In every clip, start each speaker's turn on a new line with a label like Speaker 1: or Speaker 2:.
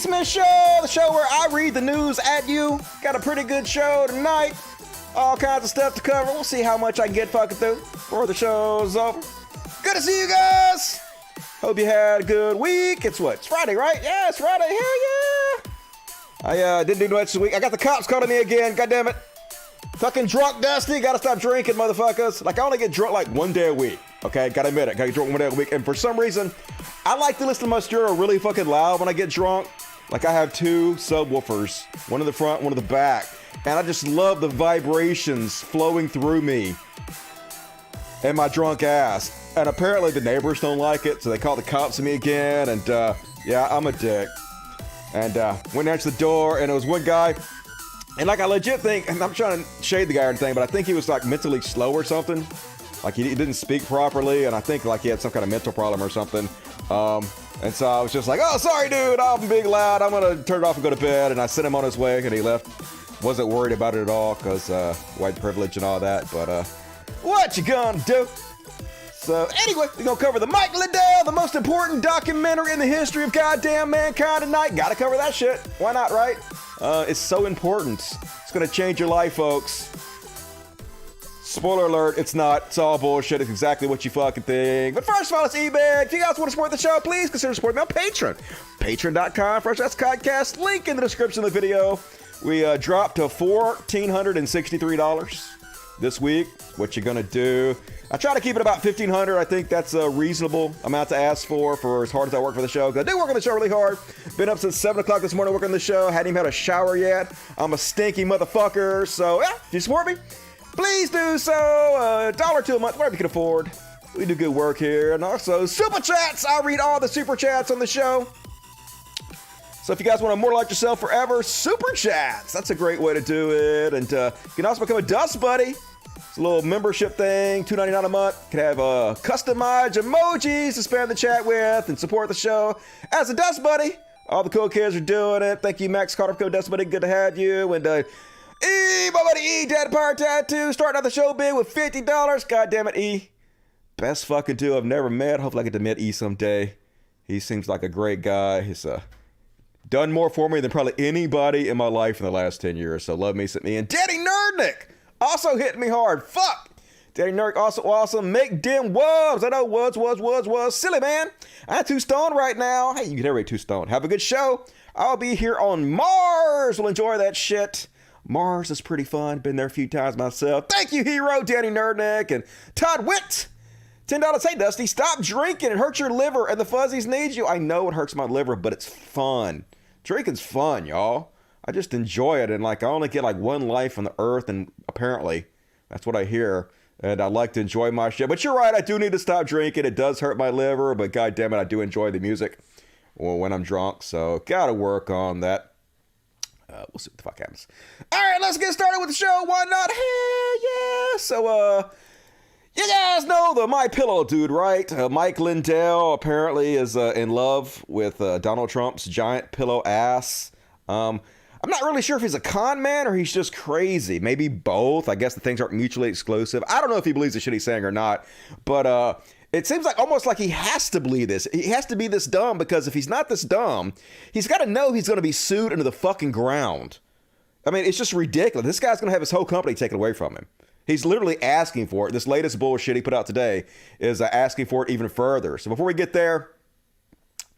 Speaker 1: Smith Show, the show where I read the news at you. Got a pretty good show tonight. All kinds of stuff to cover. We'll see how much I can get fucking through before the show's over. Good to see you guys. Hope you had a good week. It's what? It's Friday, right? Yeah, it's Friday. Hell yeah. I didn't do much this week. I got the cops calling me again. God damn it. Fucking drunk, Dusty. Gotta stop drinking, motherfuckers. Like, I only get drunk like one day a week. Okay, gotta admit it. Gotta get drunk one day a week. And for some reason, I like to listen to my stereo really fucking loud when I get drunk. Like, I have two subwoofers, one in the front, one in the back. And I just love the vibrations flowing through me and my drunk ass. And apparently the neighbors don't like it, so they call the cops on me again. And yeah, I'm a dick. And went down to the door, and it was one guy. And like, I legit think, and I'm trying to shade the guy or anything, but I think he was like mentally slow or something. Like, he didn't speak properly, and I think like he had some kind of mental problem or something. And so I was just like, oh, sorry, dude, I'm being loud. I'm gonna turn it off and go to bed. And I sent him on his way, and he left. Wasn't worried about it at all, because white privilege and all that. But what you gonna do? So anyway, we're gonna cover the Mike Lindell, the most important documentary in the history of goddamn mankind tonight. Gotta cover that shit. Why not, right? It's so important. It's gonna change your life, folks. Spoiler alert, it's not. It's all bullshit. It's exactly what you fucking think. But first of all, it's eBay. If you guys want to support the show, please consider supporting me on Patreon. Patreon.com/podcast. Link in the description of the video. We dropped to $1,463 this week. What you gonna do? I try to keep it about $1,500. I think that's a reasonable amount to ask for as hard as I work for the show. Because I do work on the show really hard. Been up since 7 o'clock this morning working on the show. Hadn't even had a shower yet. I'm a stinky motherfucker. So yeah, if you support me, please do so. $1 or $2 a month, whatever you can afford. We do good work here. And also, super chats. I read all the super chats on the show. So if you guys want to immortalize yourself forever, super chats. That's a great way to do it. And you can also become a Dust Buddy. It's a little membership thing, $2.99 a month. You can have customized emojis to spam the chat with and support the show as a Dust Buddy. All the cool kids are doing it. Thank you, Max Carter, for Dust Buddy. Good to have you. And my buddy E, Dad Power Tattoo, starting out the show big with $50. God damn it, E. Best fucking dude I've never met. Hopefully I get to meet E someday. He seems like a great guy. He's done more for me than probably anybody in my life in the last 10 years. So love me, sit me. And Daddy Nerdnick also hitting me hard. Fuck. Daddy Nerd also awesome. Make dim wubs. I know was. Silly man. I'm too stoned right now. Hey, you can never be too stoned. Have a good show. I'll be here on Mars. We'll enjoy that shit. Mars is pretty fun. Been there a few times myself. Thank you, hero, Danny Nerdnick, and Todd Witt. $10. Hey, Dusty, stop drinking. It hurts your liver, and the fuzzies need you. I know it hurts my liver, but it's fun. Drinking's fun, y'all. I just enjoy it, and like I only get like one life on the earth, and apparently that's what I hear. And I like to enjoy my shit. But you're right, I do need to stop drinking. It does hurt my liver, but god damn it, I do enjoy the music when I'm drunk. So gotta work on that. We'll see what the fuck happens. All right, let's get started with the show. Why not? Hell yeah! So, you guys know the My Pillow dude, right? Mike Lindell apparently is in love with Donald Trump's giant pillow ass. I'm not really sure if he's a con man or he's just crazy. Maybe both. I guess the things aren't mutually exclusive. I don't know if he believes the shit he's saying or not, but it seems like almost like he has to believe this. He has to be this dumb because if he's not this dumb, he's got to know he's going to be sued into the fucking ground. I mean, it's just ridiculous. This guy's going to have his whole company taken away from him. He's literally asking for it. This latest bullshit he put out today is asking for it even further. So before we get there,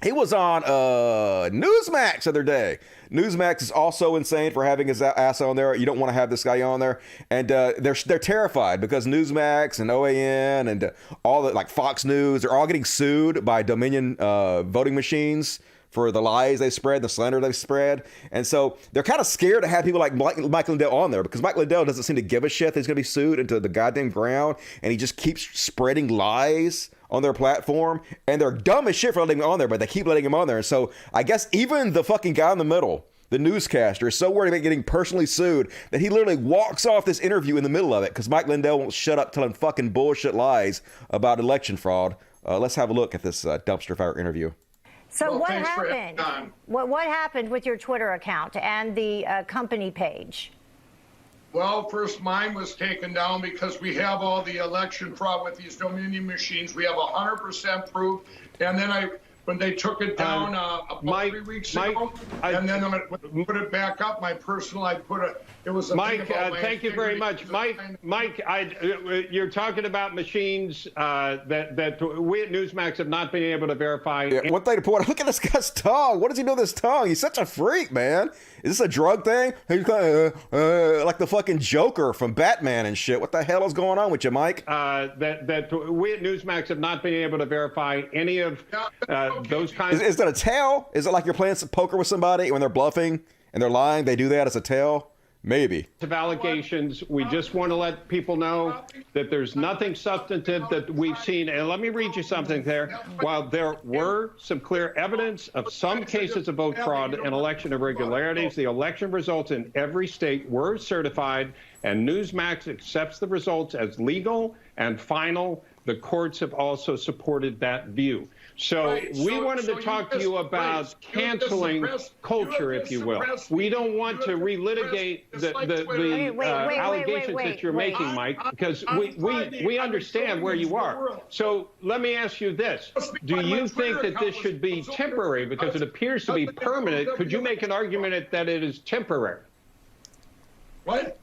Speaker 1: he was on Newsmax the other day. Newsmax is also insane for having his ass on there. You don't want to have this guy on there. And they're terrified because Newsmax and OAN and all the like Fox News, they're all getting sued by Dominion voting machines for the lies they spread, the slander they spread. And so they're kind of scared to have people like Mike Lindell on there because Mike Lindell doesn't seem to give a shit that he's going to be sued into the goddamn ground. And he just keeps spreading lies on their platform. And they're dumb as shit for letting him on there, but they keep letting him on there. And so I guess even the fucking guy in the middle, the newscaster, is so worried about getting personally sued that he literally walks off this interview in the middle of it because Mike Lindell won't shut up telling fucking bullshit lies about election fraud. Let's have a look at this dumpster fire interview.
Speaker 2: So
Speaker 3: well,
Speaker 2: what happened? What happened with your Twitter account and the company page?
Speaker 3: Well, first mine was taken down because we have all the election fraud with these Dominion machines. We have 100% proof. And then when they took it down about 3 weeks ago, and then I'm going to put it back up. My personal, it was a
Speaker 4: Mike, thank you very much. Mike, you're talking about machines that we at Newsmax have not been able to verify.
Speaker 1: Yeah, one thing to point out, look at this guy's tongue. What does he do with his tongue? He's such a freak, man. Is this a drug thing? He's kind of like the fucking Joker from Batman and shit. What the hell is going on with you, Mike?
Speaker 4: That we at Newsmax have not been able to verify any of those kinds.
Speaker 1: Is that a tell? Is it like you're playing some poker with somebody when they're bluffing and they're lying? They do that as a tell? Maybe.
Speaker 4: Of allegations. We just want to let people know that there's nothing substantive that we've seen. And let me read you something there. While there were some clear evidence of some cases of vote fraud and election irregularities, the election results in every state were certified, and Newsmax accepts the results as legal and final. The courts have also supported that view. So we wanted to talk to you about canceling culture, if you will. We don't want to relitigate the allegations that you're making, Mike, because we understand where you are. So let me ask you this. Do you think that this should be temporary? Because it appears to be permanent. Could you make an argument that it is temporary?
Speaker 3: What?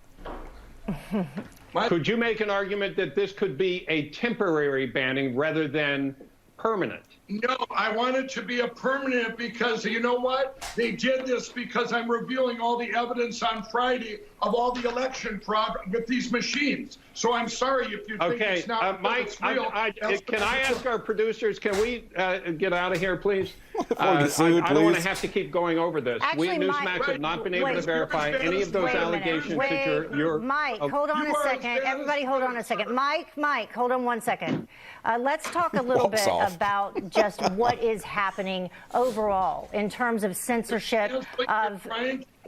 Speaker 4: Could you make an argument that this could be a temporary banning rather than permanent?
Speaker 3: No, I want it to be a permanent because you know what? They did this because I'm revealing all the evidence on Friday of all the election fraud with these machines. So I'm sorry if you think it's not
Speaker 4: Mike,
Speaker 3: it's real.
Speaker 4: Can I ask our producers, can we get out of here, please? I
Speaker 1: Please.
Speaker 4: don't want to have to keep going over this.
Speaker 2: Actually,
Speaker 4: we at Newsmax have not been able to verify any of those allegations that you're...
Speaker 2: Mike, hold on a second. Everybody hold on a second. Mike, hold on 1 second. Let's talk a little bit about just what is happening overall in terms of censorship of...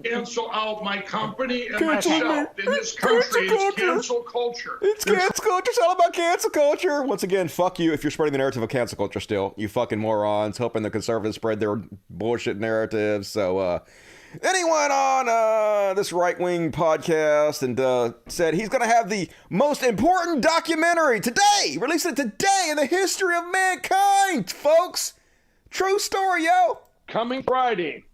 Speaker 3: Cancel out my company and myself in this country. It's cancel culture.
Speaker 1: It's cancel culture. It's all about cancel culture. Once again, fuck you if you're spreading the narrative of cancel culture still. You fucking morons, hoping the conservatives spread their bullshit narratives. So, anyone on this right-wing podcast and said he's going to have the most important documentary today, released it today in the history of mankind, folks. True story, yo.
Speaker 5: Coming Friday,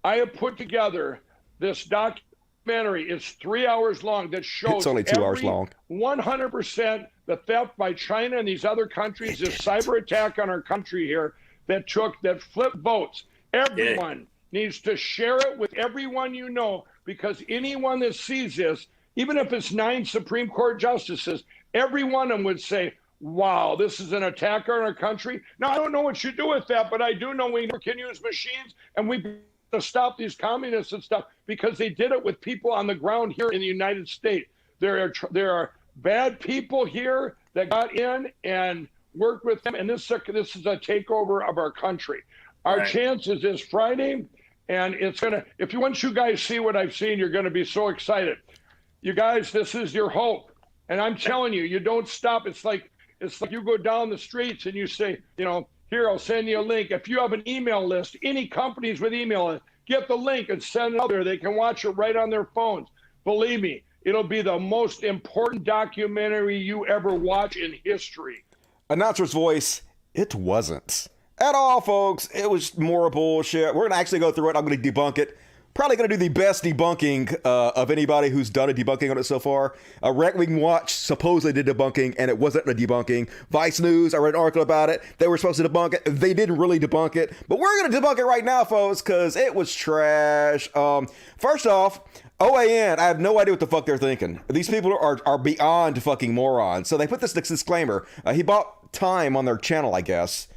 Speaker 5: I have put together this documentary. It's 3 hours long that shows
Speaker 1: it's only 2 hours long.
Speaker 5: 100% the theft by China and these other countries, this cyber attack on our country here that flipped votes. Everyone needs to share it with everyone you know, because anyone that sees this, even if it's 9 Supreme Court justices, every one of them would say, wow, this is an attack on our country. Now, I don't know what you do with that, but I do know we can use machines, and we to stop these communists and stuff because they did it with people on the ground here in the United States. There are bad people here that got in and worked with them, and this is a takeover of our country. Our chances is Friday, and it's gonna. Once you guys see what I've seen, you're gonna be so excited. You guys, this is your hope, and I'm telling you, you don't stop. It's like you go down the streets and you say, here, I'll send you a link. If you have an email list, any companies with email list, get the link and send it out there. They can watch it right on their phones. Believe me, it'll be the most important documentary you ever watch in history.
Speaker 1: Announcer's voice, it wasn't. At all, folks. It was more bullshit. We're going to actually go through it. I'm going to debunk it. Probably going to do the best debunking of anybody who's done a debunking on it so far. Right Wing Watch supposedly did debunking, and it wasn't a debunking. Vice News, I read an article about it. They were supposed to debunk it. They didn't really debunk it. But we're going to debunk it right now, folks, because it was trash. First off, OAN, I have no idea what the fuck they're thinking. These people are beyond fucking morons. So they put this disclaimer. He bought time on their channel, I guess.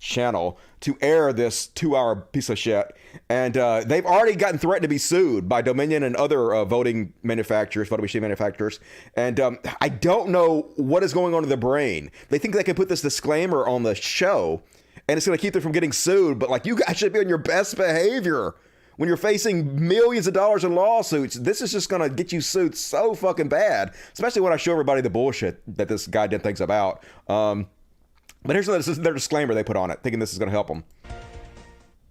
Speaker 1: To air this 2-hour piece of shit, and they've already gotten threatened to be sued by Dominion and other voting machine manufacturers, and I don't know what is going on in their brain. They think they can put this disclaimer on the show and it's going to keep them from getting sued, but like, you guys should be on your best behavior when you're facing millions of dollars in lawsuits. This is just going to get you sued so fucking bad, especially when I show everybody the bullshit that this guy did things about. But here's their disclaimer they put on it, thinking this is going to help them.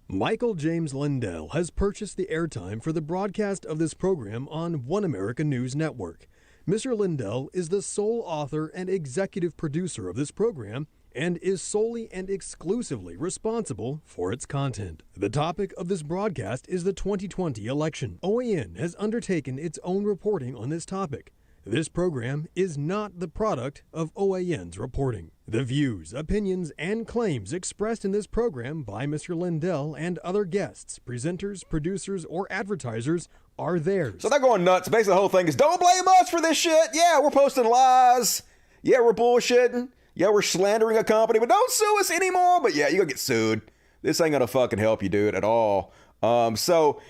Speaker 6: Michael James Lindell has purchased the airtime for the broadcast of this program on One American News Network. Mr. Lindell is the sole author and executive producer of this program and is solely and exclusively responsible for its content. The topic of this broadcast is the 2020 election. OAN has undertaken its own reporting on this topic. This program is not the product of OAN's reporting. The views, opinions, and claims expressed in this program by Mr. Lindell and other guests, presenters, producers, or advertisers are theirs.
Speaker 1: So they're going nuts. Basically, the whole thing is, don't blame us for this shit. Yeah, we're posting lies. Yeah, we're bullshitting. Yeah, we're slandering a company, but don't sue us anymore. But yeah, you're going to get sued. This ain't going to fucking help you, dude, at all. It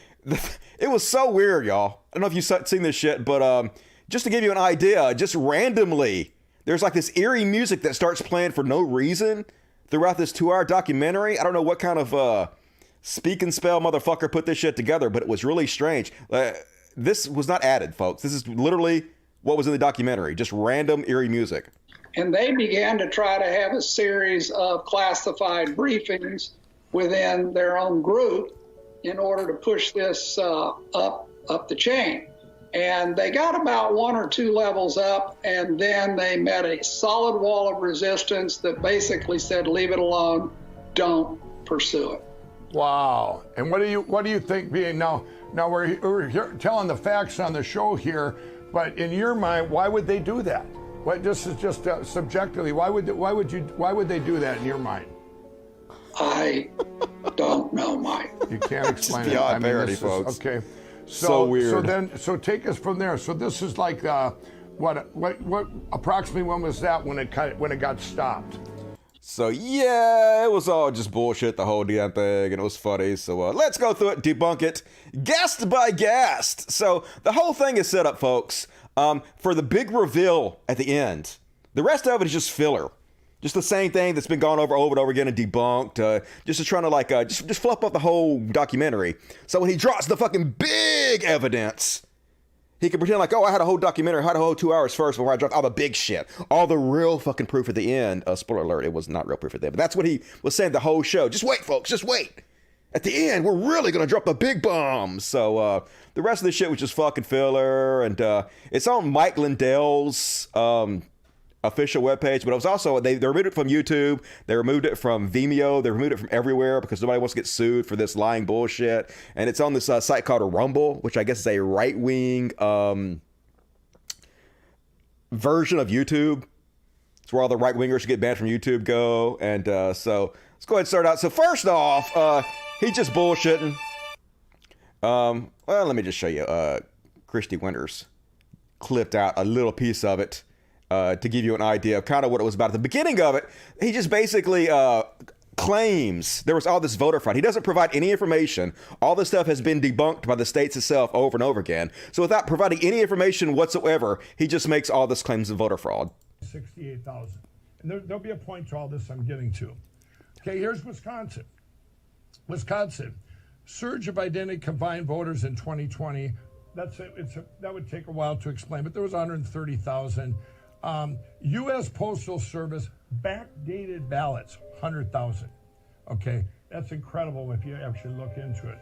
Speaker 1: was so weird, y'all. I don't know if you've seen this shit, but just to give you an idea, just randomly, there's like this eerie music that starts playing for no reason throughout this 2-hour documentary. I don't know what kind of speak and spell motherfucker put this shit together, but it was really strange. This was not added, folks. This is literally what was in the documentary, just random eerie music.
Speaker 7: And they began to try to have a series of classified briefings within their own group in order to push this up the chain. And they got about 1 or 2 levels up, and then they met a solid wall of resistance that basically said, leave it alone, don't pursue it.
Speaker 5: Wow. And what do you think being now we're here telling the facts on the show here, but in your mind, why would they do that? This is just subjectively, why would they do that in your mind?
Speaker 7: I don't know, Mike.
Speaker 5: You can't explain it.
Speaker 1: Beyond parody, folks.
Speaker 5: Okay.
Speaker 1: So weird.
Speaker 5: So take us from there. So this is like what approximately when was that when it got stopped?
Speaker 1: So yeah, it was all just bullshit, the whole damn thing, and it was funny. So let's go through it, debunk it, guest by guest. So the whole thing is set up, folks, for the big reveal at the end. The rest of it is just filler. Just the same thing that's been gone over and over again and debunked. Just trying to just fluff up the whole documentary. So when he drops the fucking big evidence, he can pretend like, oh, I had a whole documentary, I had a whole 2 hours first before I dropped all the big shit. All the real fucking proof at the end. Spoiler alert, it was not real proof at the end. But that's what he was saying the whole show. Just wait, folks, just wait. At the end, we're really going to drop the big bombs. So the rest of the shit was just fucking filler. And it's on Mike Lindell's official webpage, but it was also, they removed it from YouTube, they removed it from Vimeo, they removed it from everywhere because nobody wants to get sued for this lying bullshit. And it's on this site called Rumble, which I guess is a right-wing version of YouTube. It's where all the right-wingers who get banned from YouTube go. And so let's go ahead and start out. So first off, he's just bullshitting. Well, let me just show you. Christy Winters clipped out a little piece of it to give you an idea of kind of what it was about. At the beginning of it, he just basically claims there was all this voter fraud. He doesn't provide any information. All this stuff has been debunked by the states itself over and over again. So without providing any information whatsoever, he just makes all this claims of voter fraud.
Speaker 5: 68,000. And there'll be a point to all this I'm getting to. Okay, here's Wisconsin. Wisconsin, surge of identity combined voters in 2020. That would take a while to explain, but there was 130,000. U.S. Postal Service backdated ballots, 100,000. Okay, that's incredible if you actually look into it.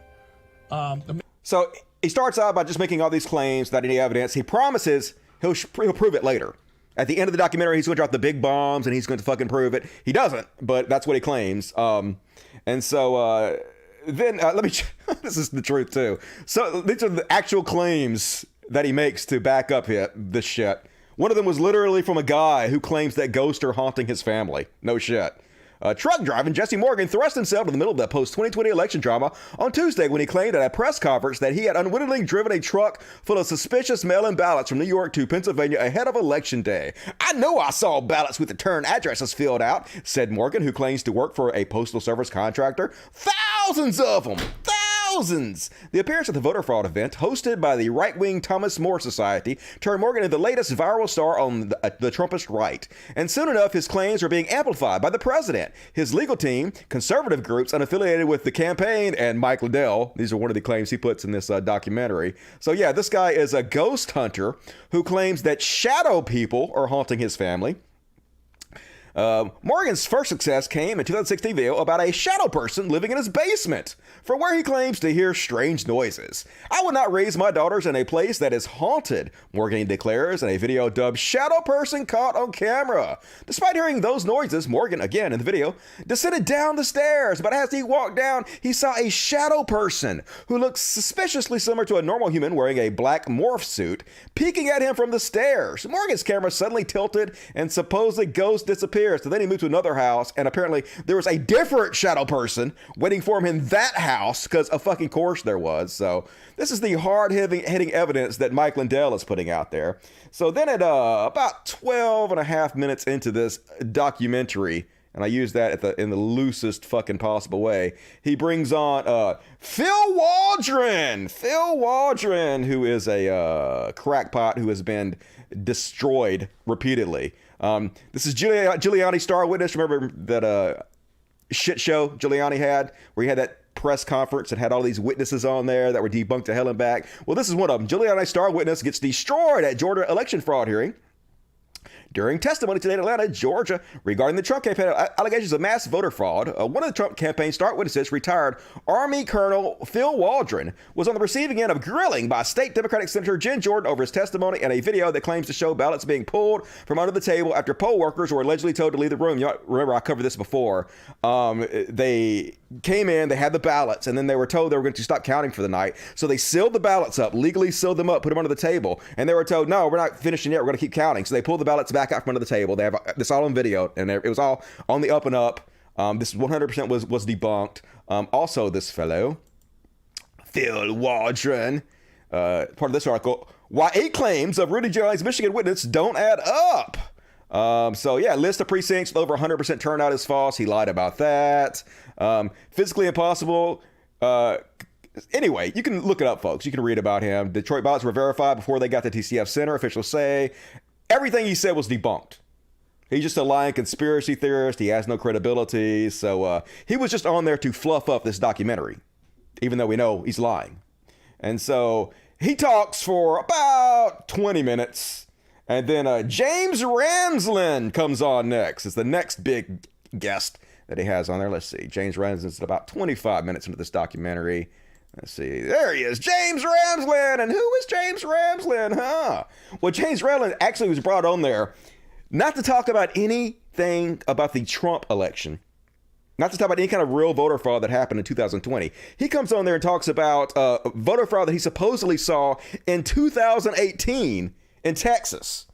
Speaker 1: So he starts out by just making all these claims without any evidence. He promises he'll prove it later. At the end of the documentary, he's going to drop the big bombs and he's going to fucking prove it. He doesn't, but that's what he claims. And so then let me, this is the truth too. So these are the actual claims that he makes to back up this shit. One of them was literally from a guy who claims that ghosts are haunting his family. No shit. Truck driving Jesse Morgan thrust himself in the middle of that post-2020 election drama on Tuesday when he claimed at a press conference that he had unwittingly driven a truck full of suspicious mail-in ballots from New York to Pennsylvania ahead of Election Day. I know I saw ballots with return addresses filled out, said Morgan, who claims to work for a postal service contractor. Thousands of them! Thousands! The appearance at the voter fraud event, hosted by the right-wing Thomas More Society, turned Morgan into the latest viral star on the Trumpist right. And soon enough, his claims were being amplified by the president, his legal team, conservative groups unaffiliated with the campaign, and Mike Lindell. These are one of the claims he puts in this documentary. So yeah, this guy is a ghost hunter who claims that shadow people are haunting his family. Morgan's first success came in 2016 video about a shadow person living in his basement, from where he claims to hear strange noises. I would not raise my daughters in a place that is haunted, Morgan declares in a video dubbed Shadow Person Caught on Camera. Despite hearing those noises, Morgan, again in the video, descended down the stairs, but as he walked down, he saw a shadow person who looked suspiciously similar to a normal human wearing a black morph suit, peeking at him from the stairs. Morgan's camera suddenly tilted and supposedly ghost disappeared. So then he moved to another house, and apparently there was a different shadow person waiting for him in that house, because of fucking course there was. So this is the hard-hitting evidence that Mike Lindell is putting out there. So then at about 12 and a half minutes into this documentary, and I use that in the loosest fucking possible way, he brings on Phil Waldron. Phil Waldron, who is a crackpot who has been destroyed repeatedly. This is Giuliani star witness. Remember that shit show Giuliani had, where he had that press conference and had all these witnesses on there that were debunked to hell and back? Well, this is one of them. Giuliani star witness gets destroyed at Georgia election fraud hearing. During testimony today in Atlanta, Georgia, regarding the Trump campaign allegations of mass voter fraud, one of the Trump campaign star witnesses, retired Army Colonel Phil Waldron, was on the receiving end of grilling by State Democratic Senator Jen Jordan over his testimony and a video that claims to show ballots being pulled from under the table after poll workers were allegedly told to leave the room. You remember, I covered this before. They came in, they had the ballots, and then they were told they were going to stop counting for the night. So they sealed the ballots up, legally sealed them up, put them under the table, and they were told, no, we're not finishing yet, we're going to keep counting. So they pulled the ballots back out from under the table. They have this all on video, and it was all on the up and up. This 100% was debunked. Also, this fellow, Phil Waldron, part of this article, why 8 claims of Rudy Giuliani's Michigan witness don't add up. So yeah, list of precincts with over 100% turnout is false. He lied about that. Physically impossible. Anyway, you can look it up, folks. You can read about him. Detroit ballots were verified before they got to TCF Center, officials say. Everything he said was debunked. He's just a lying conspiracy theorist. He has no credibility. So he was just on there to fluff up this documentary, even though we know he's lying. And so he talks for about 20 minutes. And then James Ramsland comes on next. It's the next big guest that he has on there. Let's see. James Ramsland's about 25 minutes into this documentary. Let's see. There he is. James Ramsland. And who is James Ramsland, huh? Well, James Ramsland actually was brought on there not to talk about anything about the Trump election, not to talk about any kind of real voter fraud that happened in 2020. He comes on there and talks about voter fraud that he supposedly saw in 2018 in Texas,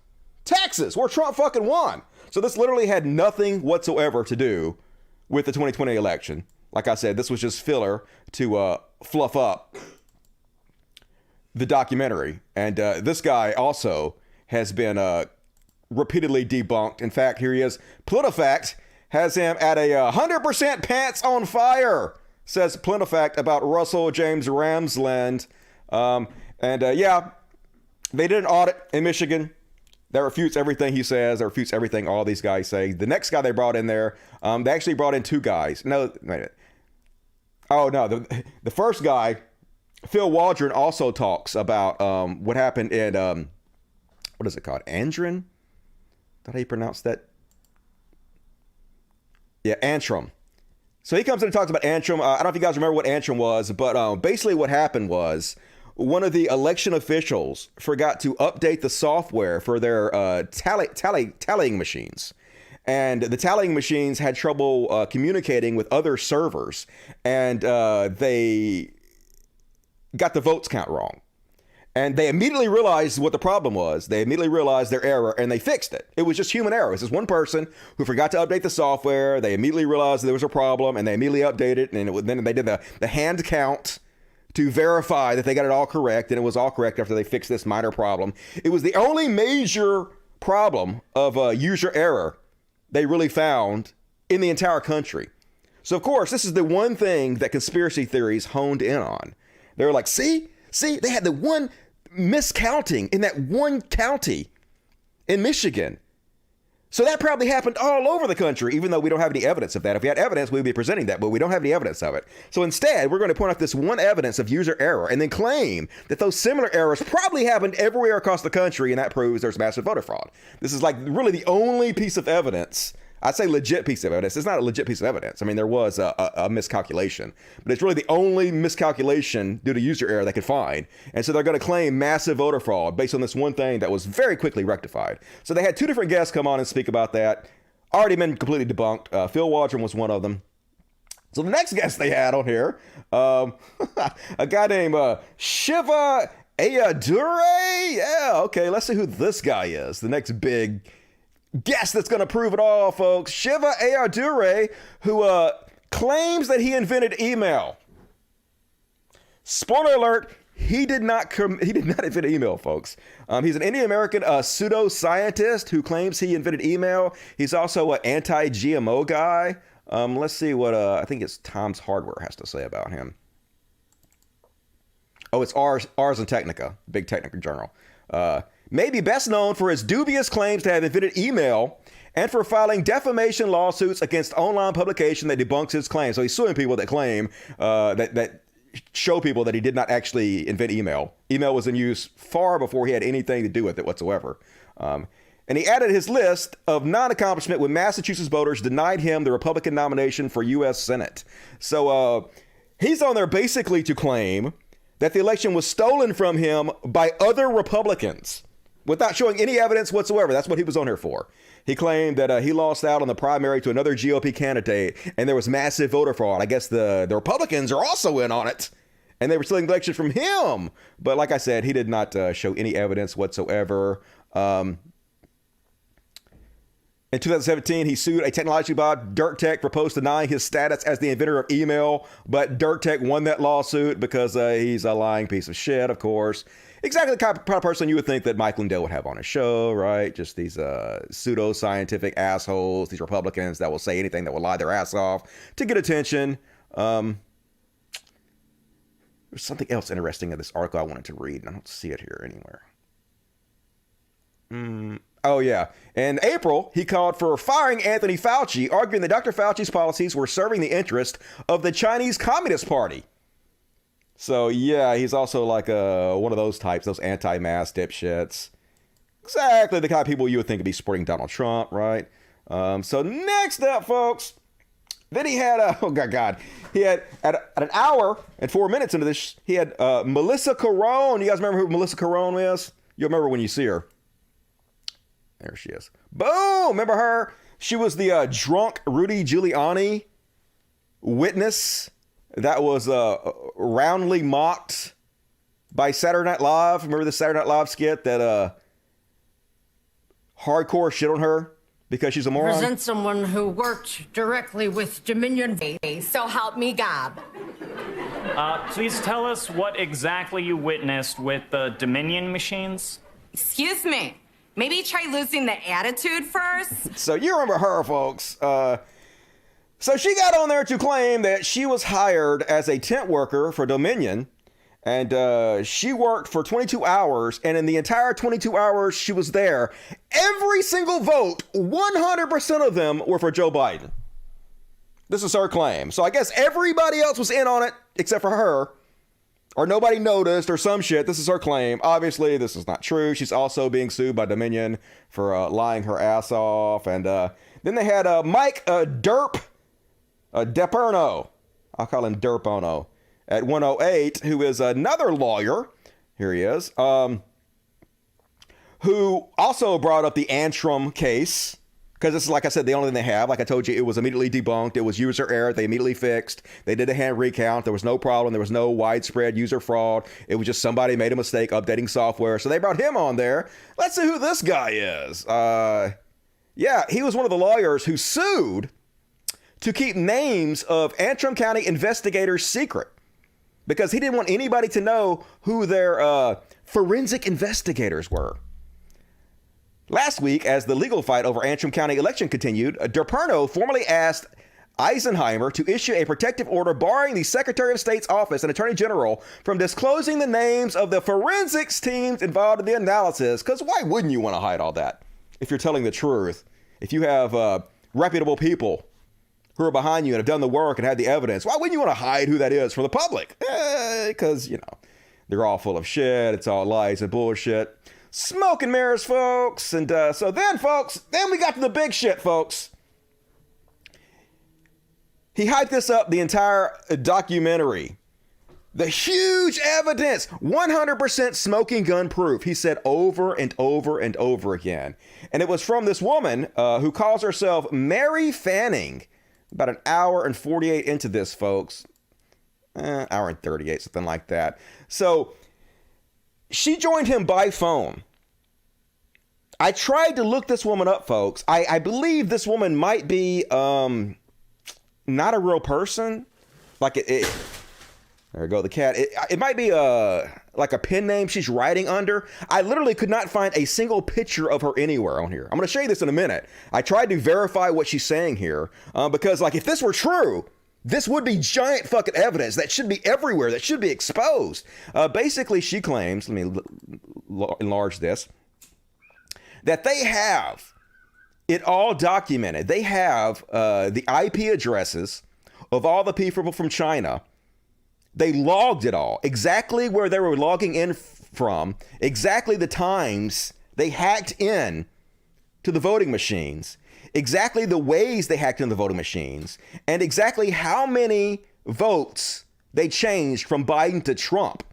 Speaker 1: where Trump fucking won. So this literally had nothing whatsoever to do with the 2020 election. Like I said, this was just filler to fluff up the documentary. And this guy also has been repeatedly debunked. In fact, here he is. PolitiFact has him at a 100% pants on fire, says PolitiFact about Russell James Ramsland. Yeah, they did an audit in Michigan that refutes everything he says, that refutes everything all these guys say. The next guy they brought in there, they actually brought in 2 guys. No, wait a minute. Oh, no, the first guy, Phil Waldron, also talks about what happened in, what is it called? Antrim? Is that how you pronounce that? Yeah, Antrim. So he comes in and talks about Antrim. I don't know if you guys remember what Antrim was, but basically what happened was one of the election officials forgot to update the software for their tallying machines. And the tallying machines had trouble communicating with other servers. And they got the votes count wrong. And they immediately realized what the problem was. They immediately realized their error and they fixed it. It was just human error. It was just one person who forgot to update the software. They immediately realized there was a problem and they immediately updated it. And then they did the hand count to verify that they got it all correct. And it was all correct after they fixed this minor problem. It was the only major problem of user error they really found in the entire country. So, of course, this is the one thing that conspiracy theories honed in on. They were like, see, they had the one miscounting in that one county in Michigan. So that probably happened all over the country, even though we don't have any evidence of that. If we had evidence, we'd be presenting that, but we don't have any evidence of it. So instead, we're going to point out this one evidence of user error and then claim that those similar errors probably happened everywhere across the country, and that proves there's massive voter fraud. This is like really the only piece of evidence I'd say legit piece of evidence. It's not a legit piece of evidence. I mean, there was a miscalculation, but it's really the only miscalculation due to user error they could find. And so they're going to claim massive voter fraud based on this one thing that was very quickly rectified. So they had two different guests come on and speak about that. Already been completely debunked. Phil Waldron was one of them. So the next guest they had on here, a guy named Shiva Ayyadurai. Yeah, okay, let's see who this guy is. The next big guess that's going to prove it all, folks. Shiva Ayyadurai, who claims that he invented email. Spoiler alert, he did not invent email, folks. He's an Indian American pseudoscientist who claims he invented email. He's also an anti-GMO guy. Let's see what I think it's Tom's Hardware has to say about him. Oh, it's Ars and Technica, big technical journal. Maybe best known for his dubious claims to have invented email and for filing defamation lawsuits against online publication that debunks his claims. So he's suing people that claim that show people that he did not actually invent email. Email was in use far before he had anything to do with it whatsoever. And he added his list of non-accomplishment when Massachusetts voters denied him the Republican nomination for U.S. Senate. So he's on there basically to claim that the election was stolen from him by other Republicans without showing any evidence whatsoever. That's what he was on here for. He claimed that he lost out on the primary to another GOP candidate, and there was massive voter fraud. I guess the Republicans are also in on it, and they were stealing the election from him. But like I said, he did not show any evidence whatsoever. In 2017, he sued a technology bot, Dirt Tech, for post denying his status as the inventor of email. But Dirt Tech won that lawsuit because he's a lying piece of shit, of course. Exactly the kind of person you would think that Mike Lindell would have on his show, right? Just these pseudo-scientific assholes, these Republicans that will say anything that will lie their ass off to get attention. There's something else interesting in this article I wanted to read, and I don't see it here anywhere. Oh, yeah. In April, he called for firing Anthony Fauci, arguing that Dr. Fauci's policies were serving the interest of the Chinese Communist Party. So, yeah, he's also like one of those types, those anti-mask dipshits. Exactly the kind of people you would think would be supporting Donald Trump, right? So next up, folks, then he had, he had, at an hour and 4 minutes into this, he had Melissa Carone. You guys remember who Melissa Carone is? You'll remember when you see her. There she is. Boom! Remember her? She was the drunk Rudy Giuliani witness that was roundly mocked by Saturday Night Live. Remember the Saturday Night Live skit that hardcore shit on her because she's a moron?
Speaker 8: Present someone who worked directly with Dominion. So help me God.
Speaker 9: Please tell us what exactly you witnessed with the Dominion machines.
Speaker 8: Excuse me. Maybe try losing the attitude first.
Speaker 1: So you remember her, folks. So she got on there to claim that she was hired as a tent worker for Dominion, and she worked for 22 hours, and in the entire 22 hours she was there, every single vote, 100% of them were for Joe Biden. This is her claim. So I guess everybody else was in on it except for her. Or nobody noticed, or some shit. This is her claim. Obviously, this is not true. She's also being sued by Dominion for lying her ass off. And then they had Mike Deperno. I'll call him Derpono. At 108, who is another lawyer. Here he is. Who also brought up the Antrim case. Because this is, like I said, the only thing they have. Like I told you, it was immediately debunked. It was user error. They immediately fixed. They did a hand recount. There was no problem. There was no widespread user fraud. It was just somebody made a mistake updating software. So they brought him on there. Let's see who this guy is. Yeah, he was one of the lawyers who sued to keep names of Antrim County investigators secret because he didn't want anybody to know who their forensic investigators were. Last week, as the legal fight over Antrim County election continued, Deperno formally asked Eisenhower to issue a protective order barring the Secretary of State's office and Attorney General from disclosing the names of the forensics teams involved in the analysis. Because why wouldn't you want to hide all that if you're telling the truth? If you have reputable people who are behind you and have done the work and had the evidence, why wouldn't you want to hide who that is from the public? Because, they're all full of shit. It's all lies and bullshit. Smoke and mirrors, folks. And so then we got to the big shit, folks. He hyped this up the entire documentary. The huge evidence, 100% smoking gun proof, he said over and over and over again. And it was from this woman who calls herself Mary Fanning. About an hour and 48 into this, folks. Hour and 38, something like that. So she joined him by phone. I tried to look this woman up, folks. I believe this woman might be not a real person. Like there we go, the cat. It might be like a pen name she's writing under. I literally could not find a single picture of her anywhere on here. I'm going to show you this in a minute. I tried to verify what she's saying here because, like, if this were true, this would be giant fucking evidence that should be everywhere, that should be exposed. Basically, she claims, let me enlarge this, that they have it all documented. They have the IP addresses of all the people from China. They logged it all, exactly where they were logging in from, exactly the times they hacked in to the voting machines, exactly the ways they hacked in the voting machines, and exactly how many votes they changed from Biden to Trump.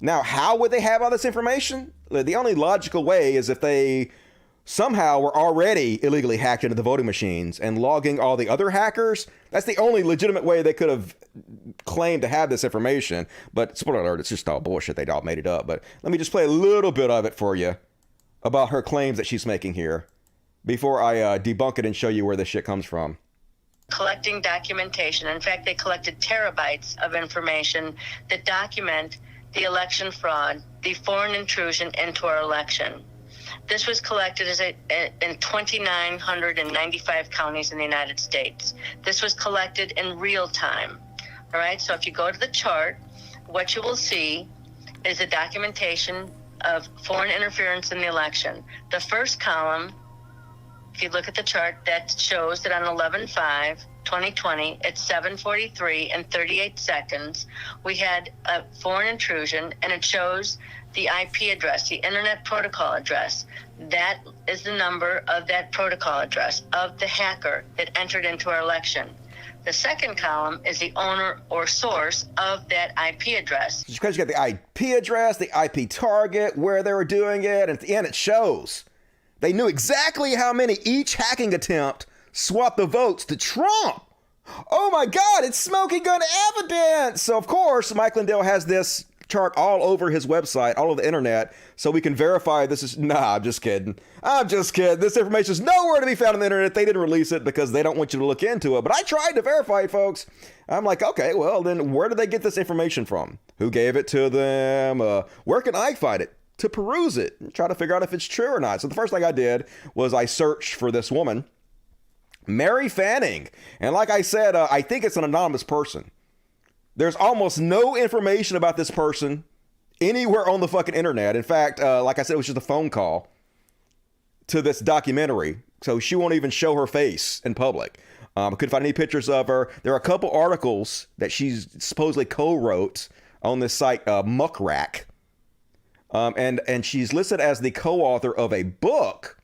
Speaker 1: Now, how would they have all this information? The only logical way is if they somehow were already illegally hacked into the voting machines and logging all the other hackers. That's the only legitimate way they could have claimed to have this information. But spoiler alert, it's just all bullshit. They all made it up. But let me just play a little bit of it for you about her claims that she's making here before I debunk it and show you where this shit comes from.
Speaker 10: Collecting documentation. In fact, they collected terabytes of information that document the election fraud, the foreign intrusion into our election. This was collected in 2,995 counties in the United States. This was collected in real time. All right, so if you go to the chart, what you will see is a documentation of foreign interference in the election. The first column, if you look at the chart, that shows that on 11/5/2020 at 7:43 and 38 seconds, we had a foreign intrusion, and it shows the IP address, the Internet Protocol address. That is the number of that protocol address of the hacker that entered into our election. The second column is the owner or source of that IP address.
Speaker 1: Because you got the IP address, the IP target, where they were doing it, and at the end it shows they knew exactly how many each hacking attempt swapped the votes to Trump. Oh my God, it's smoking gun evidence. So of course, Mike Lindell has this chart all over his website, all over the internet, so we can verify this is, nah, I'm just kidding. I'm just kidding. This information is nowhere to be found on the internet. They didn't release it because they don't want you to look into it. But I tried to verify it, folks. I'm like, okay, well, then where did they get this information from? Who gave it to them? Where can I find it to peruse it and try to figure out if it's true or not? So the first thing I did was I searched for this woman, Mary Fanning. And like I said, I think it's an anonymous person. There's almost no information about this person anywhere on the fucking internet. In fact, like I said, it was just a phone call to this documentary. So she won't even show her face in public. I couldn't find any pictures of her. There are a couple articles that she's supposedly co-wrote on this site, Muckrack. And she's listed as the co-author of a book.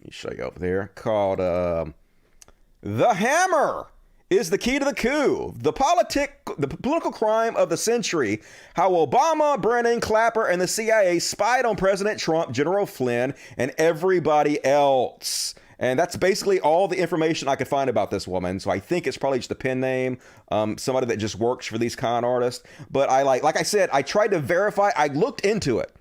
Speaker 1: Let me show you over there, called The Hammer is the Key to the Coup, the political crime of the century, how Obama, Brennan, Clapper, and the CIA spied on President Trump, General Flynn, and everybody else. And that's basically all the information I could find about this woman. So I think it's probably just a pen name, somebody that just works for these con artists. But like I said, I tried to verify. I looked into it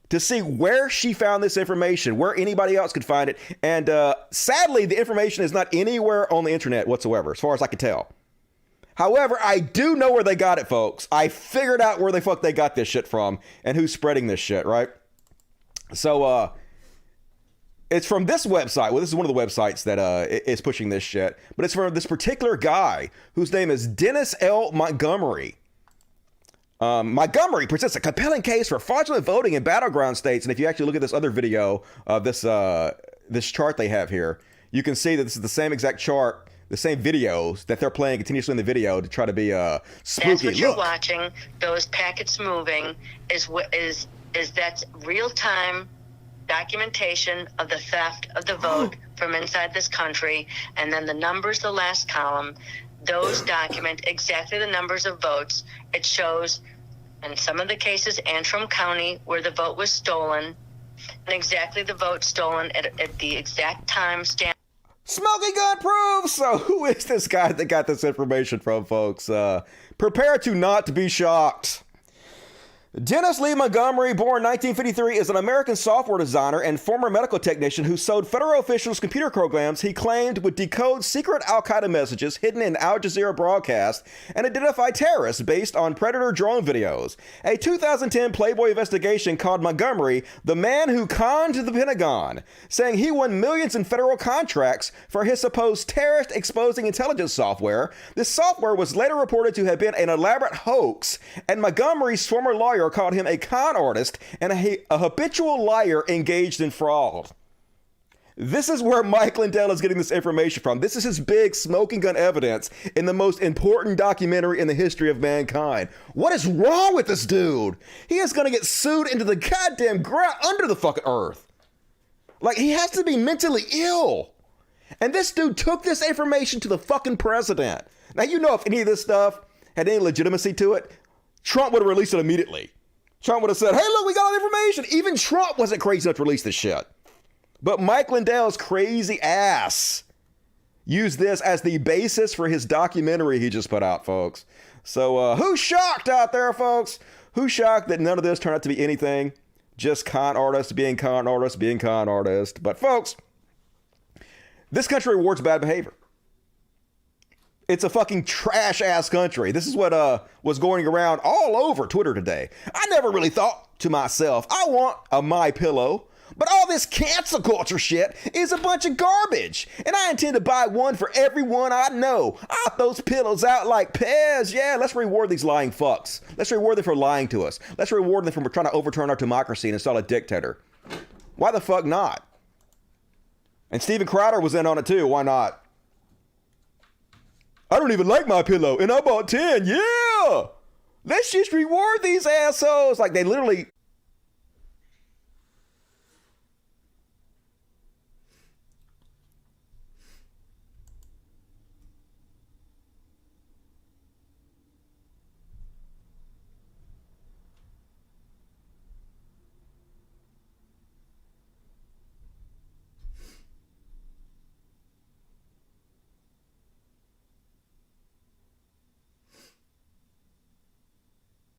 Speaker 1: to see where she found this information, where anybody else could find it. And sadly, the information is not anywhere on the internet whatsoever, as far as I could tell. However, I do know where they got it, folks. I figured out where the fuck they got this shit from and who's spreading this shit, right? So it's from this website. Well, this is one of the websites that is pushing this shit. But it's from this particular guy whose name is Dennis L. Montgomery. Montgomery presents a compelling case for fraudulent voting in battleground states. And if you actually look at this other video of this chart they have here, you can see that this is the same exact chart, the same videos that they're playing continuously in the video to try to be spooky.
Speaker 10: That's what you're watching. Those packets moving is that's real time documentation of the theft of the vote from inside this country, and then the numbers, the last column, those document exactly the numbers of votes. It shows, in some of the cases, Antrim County, where the vote was stolen, and exactly the vote stolen at the exact time stamp.
Speaker 1: Smoking gun proof! So who is this guy that got this information from, folks? Prepare to not be shocked. Dennis Lee Montgomery, born 1953, is an American software designer and former medical technician who sold federal officials computer programs he claimed would decode secret al-Qaeda messages hidden in Al Jazeera broadcasts and identify terrorists based on Predator drone videos. A 2010 Playboy investigation called Montgomery the man who conned the Pentagon, saying he won millions in federal contracts for his supposed terrorist exposing intelligence software. This software was later reported to have been an elaborate hoax, and Montgomery's former lawyer called him a con artist and a habitual liar engaged in fraud. This is where Mike Lindell is getting this information from. This is his big smoking gun evidence in the most important documentary in the history of mankind. What is wrong with this dude? He is going to get sued into the goddamn ground under the fucking earth. Like, he has to be mentally ill. And this dude took this information to the fucking president. Now, you know, if any of this stuff had any legitimacy to it, Trump would have released it immediately. Trump would have said, hey, look, we got all the information. Even Trump wasn't crazy enough to release this shit. But Mike Lindell's crazy ass used this as the basis for his documentary he just put out, folks. So who's shocked out there, folks? Who's shocked that none of this turned out to be anything? Just con artists being con artists being con artists. But folks, this country rewards bad behavior. It's a fucking trash-ass country. This is what was going around all over Twitter today. I never really thought to myself, I want a My Pillow, but all this cancel culture shit is a bunch of garbage, and I intend to buy one for everyone I know. I'll throw those pillows out like Pez. Yeah, let's reward these lying fucks. Let's reward them for lying to us. Let's reward them for trying to overturn our democracy and install a dictator. Why the fuck not? And Steven Crowder was in on it too. Why not? I don't even like My Pillow, and I bought 10. Yeah! Let's just reward these assholes. Like, they literally